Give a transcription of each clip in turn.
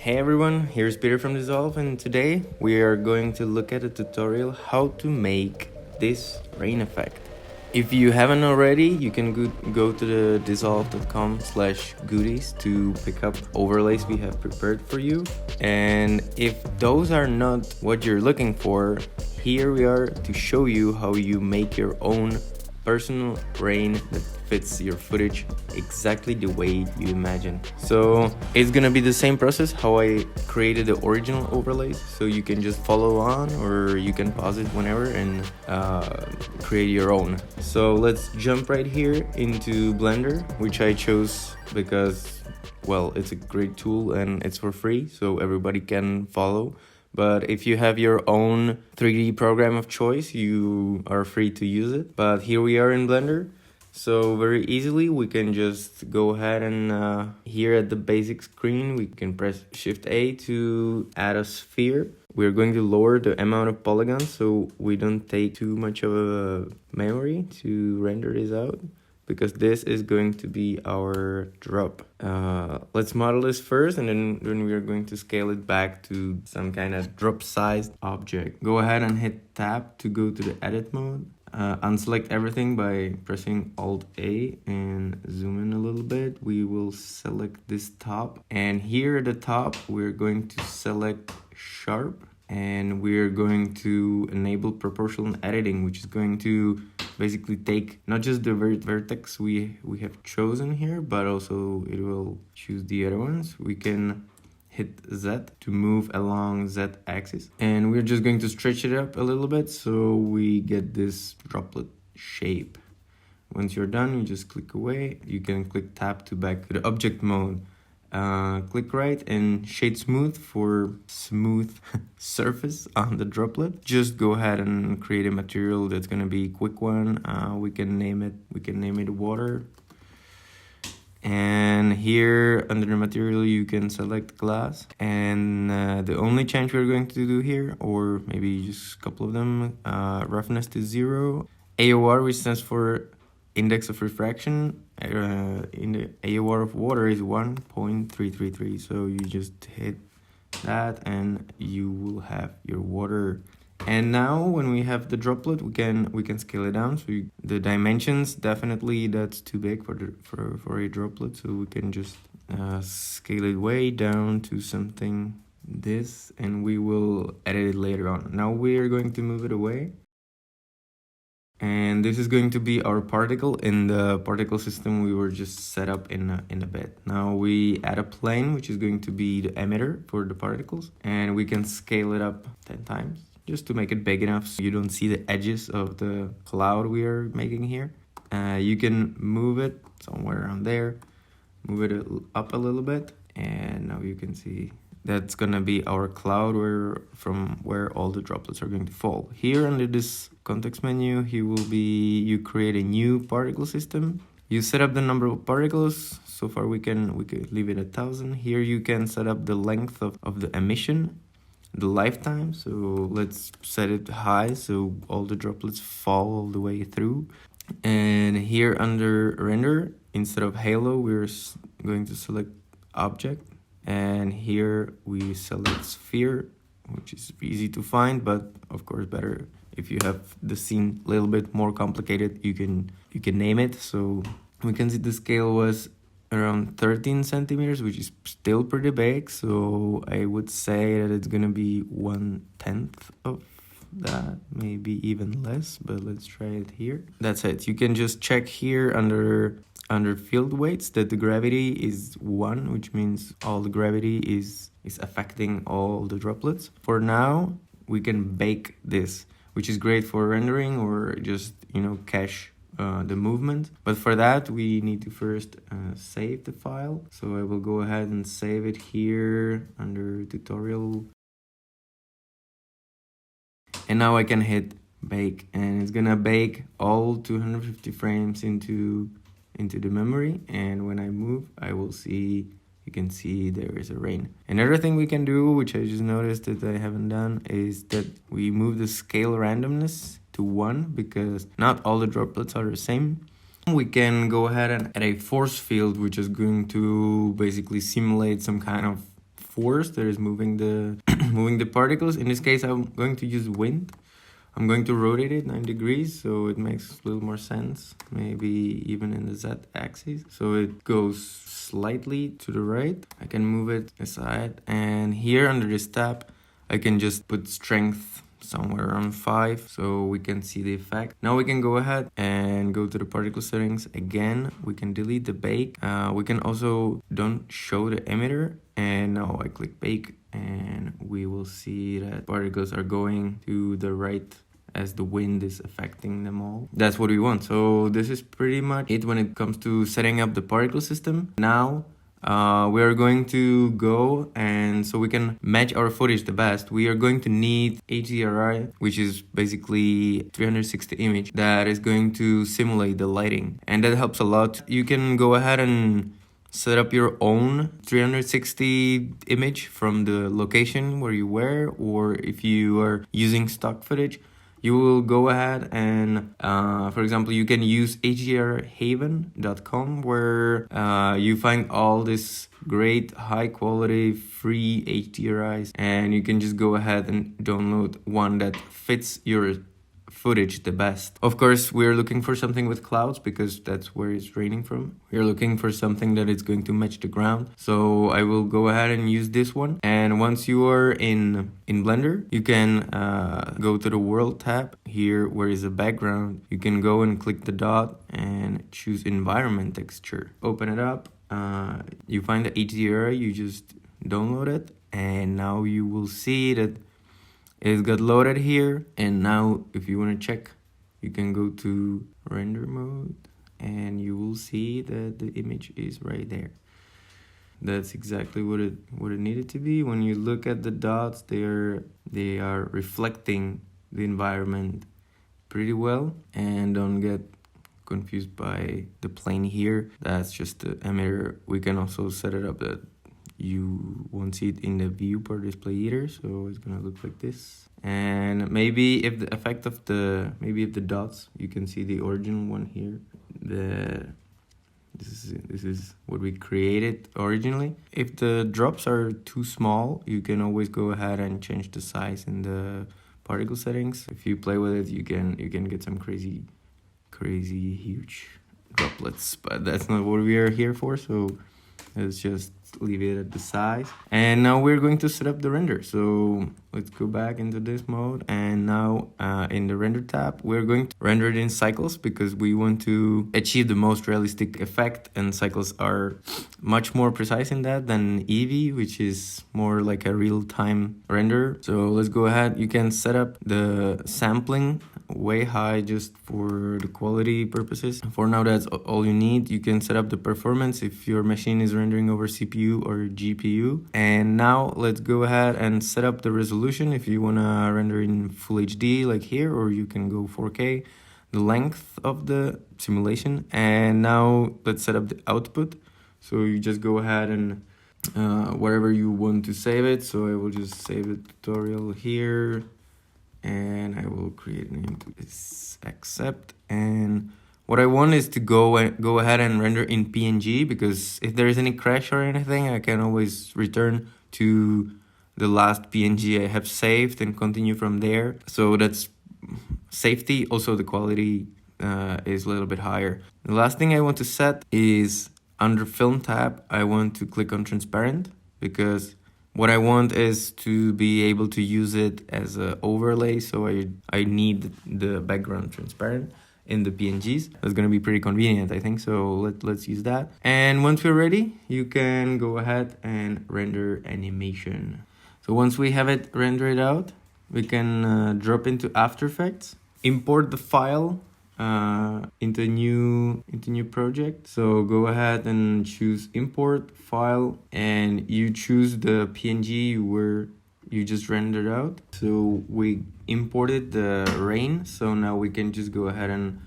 Hey everyone, here's Peter from Dissolve, and today we are going to look at a tutorial how to make this rain effect. If you haven't already, you can go to the dissolve.com/goodies to pick up overlays we have prepared for you. And if those are not what you're looking for, here we are to show you how you make your own personal rain that fits your footage exactly the way you imagine. So it's gonna be the same process how I created the original overlays, so you can just follow on or you can pause it whenever and create your own. So let's jump right here into Blender, which I chose because, well, it's a great tool and it's for free, so everybody can follow. But if you have your own 3D program of choice, you are free to use it. But here we are in Blender. So very easily we can just go ahead and here at the basic screen, we can press Shift A to add a sphere. We're going to lower the amount of polygons so we don't take too much of a memory to render this out, because this is going to be our drop. Let's model this first, and then we are going to scale it back to some kind of drop-sized object. Go ahead and hit Tab to go to the edit mode. Unselect everything by pressing Alt-A and zoom in a little bit. We will select this top, and here at the top we're going to select Sharp, and we're going to enable proportional editing, which is going to basically take not just the vertex we have chosen here, but also it will choose the other ones. We can hit Z to move along Z axis, and we're just going to stretch it up a little bit so we get this droplet shape. Once you're done, you just click away. You can click Tab to back to the object mode. Click right and shade smooth for smooth surface on the droplet. Just go ahead and create a material that's gonna be a quick one. We can name it water. And here under the material you can select glass, and the only change we're going to do here, or maybe just a couple of them, roughness to 0, AOR, which stands for index of refraction, in the AOR of water is 1.333, so you just hit that and you will have your water. And now when we have the droplet, we can scale it down. So the dimensions, definitely that's too big for a droplet, so we can just scale it way down to something this, and we will edit it later on. Now we are going to move it away, and this is going to be our particle in the particle system we were just set up in a bit. Now we add a plane, which is going to be the emitter for the particles, and we can scale it up 10 times. Just to make it big enough so you don't see the edges of the cloud we are making here. You can move it somewhere around there, move it up a little bit, and now you can see that's gonna be our cloud from where all the droplets are going to fall. Here under this context menu, you create a new particle system. You set up the number of particles. So far we can leave it at 1,000. Here you can set up the length of the emission, the lifetime, so let's set it high so all the droplets fall all the way through. And here under render, instead of halo, we're going to select object, and here we select sphere, which is easy to find, but of course better if you have the scene a little bit more complicated, you can name it. So we can see the scale was around 13 centimeters, which is still pretty big, so I would say that it's gonna be 1/10 of that, maybe even less, but let's try it here. That's it. You can just check here under field weights that the gravity is 1, which means all the gravity is affecting all the droplets. For now, we can bake this, which is great for rendering or just, cache the movement. But for that, we need to first save the file. So I will go ahead and save it here under tutorial. And now I can hit bake, and it's gonna bake all 250 frames into the memory. And when I move, you can see there is a rain. Another thing we can do, which I just noticed that I haven't done, is that we move the scale randomness to 1, because not all the droplets are the same. We can go ahead and add a force field, which is going to basically simulate some kind of force that is moving the moving the particles. In this case, I'm going to use wind. I'm going to rotate it 9 degrees, so it makes a little more sense, maybe even in the z-axis. So it goes slightly to the right. I can move it aside, and here under this tab, I can just put strength somewhere around 5, so we can see the effect. Now we can go ahead and go to the particle settings again. We can delete the bake. We can also don't show the emitter, and now I click bake, and we will see that particles are going to the right as the wind is affecting them all. That's what we want. So this is pretty much it when it comes to setting up the particle system. Now we are going to go, and so we can match our footage the best, we are going to need HDRI, which is basically 360 image that is going to simulate the lighting, and that helps a lot. You can go ahead and set up your own 360 image from the location where you were, or if you are using stock footage, you will go ahead and, for example, you can use HDRhaven.com, where you find all this great high quality free HDRIs, and you can just go ahead and download one that fits your footage the best. Of course, we're looking for something with clouds because that's where it's raining from. We're looking for something that is going to match the ground. So I will go ahead and use this one. And once you are in Blender, you can go to the world tab here where is the background. You can go and click the dot and choose environment texture. Open it up. You find the HDRI, you just download it, and now you will see that it got loaded here. And now if you want to check, you can go to render mode, and you will see that the image is right there. That's exactly what it needed to be. When you look at the dots, they are reflecting the environment pretty well. And don't get confused by the plane here. That's just the emitter. We can also set it up that you won't see it in the viewport display either, so it's gonna look like this. And maybe if the effect of the dots, you can see the original one here. This is what we created originally. If the drops are too small, you can always go ahead and change the size in the particle settings. If you play with it, you can get some crazy huge droplets, but that's not what we are here for, so let's just leave it at the size. And now we're going to set up the render. So let's go back into this mode, and now in the render tab, we're going to render it in cycles because we want to achieve the most realistic effect, and cycles are much more precise in that than Eevee, which is more like a real-time render. So let's go ahead. You can set up the sampling way high just for the quality purposes. For now, that's all you need. You can set up the performance if your machine is rendering over CPU or GPU. And now let's go ahead and set up the resolution if you want to render in full HD like here, or you can go 4K, the length of the simulation. And now let's set up the output. So you just go ahead and wherever you want to save it. So I will just save the tutorial here, and I will create a name to this, accept. And what I want is to go ahead and render in PNG, because if there is any crash or anything, I can always return to the last PNG I have saved and continue from there. So that's safety. Also, the quality is a little bit higher. The last thing I want to set is under film tab, I want to click on transparent, because what I want is to be able to use it as an overlay. So I need the background transparent in the PNGs. That's going to be pretty convenient, I think. So let's use that. And once we're ready, you can go ahead and render animation. So once we have it rendered out, we can drop into After Effects, import the file into a new project. So go ahead and choose import file, and you choose the PNG where you just rendered out. So we imported the rain, so now we can just go ahead and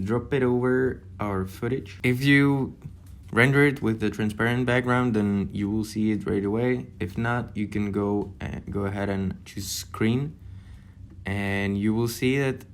drop it over our footage. If you render it with the transparent background, then you will see it right away. If not, you can go ahead and choose screen, and you will see that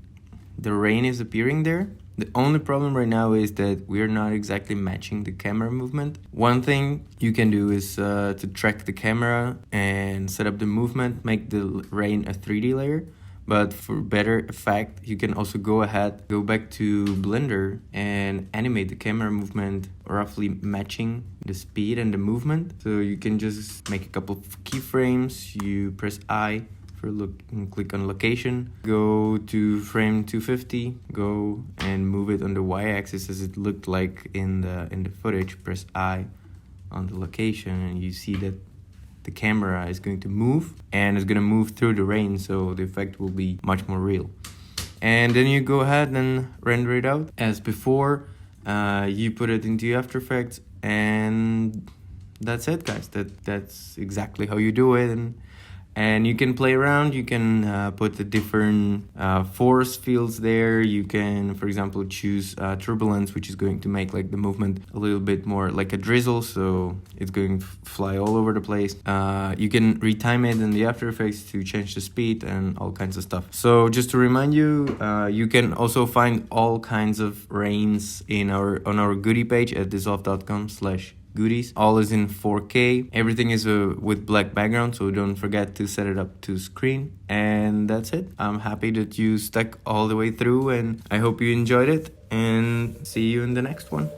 the rain is appearing there. The only problem right now is that we're not exactly matching the camera movement. One thing you can do is to track the camera and set up the movement, make the rain a 3D layer. But for better effect, you can also go ahead, go back to Blender and animate the camera movement roughly matching the speed and the movement. So you can just make a couple of keyframes, you press I for look and click on location, go to frame 250, go and move it on the y-axis as it looked like in the footage. Press I on the location and you see that the camera is going to move and it's going to move through the rain, so the effect will be much more real. And then you go ahead and render it out as before. You put it into After Effects and that's it, guys. That's exactly how you do it. And you can play around, you can put the different force fields there. You can, for example, choose turbulence, which is going to make like the movement a little bit more like a drizzle, so it's going to fly all over the place. You can retime it in the After Effects to change the speed and all kinds of stuff. So just to remind you, you can also find all kinds of rains on our goodie page at dissolve.com/goodies. All is in 4K. Everything is with black background, so don't forget to set it up to screen. And that's it. I'm happy that you stuck all the way through and I hope you enjoyed it, and see you in the next one.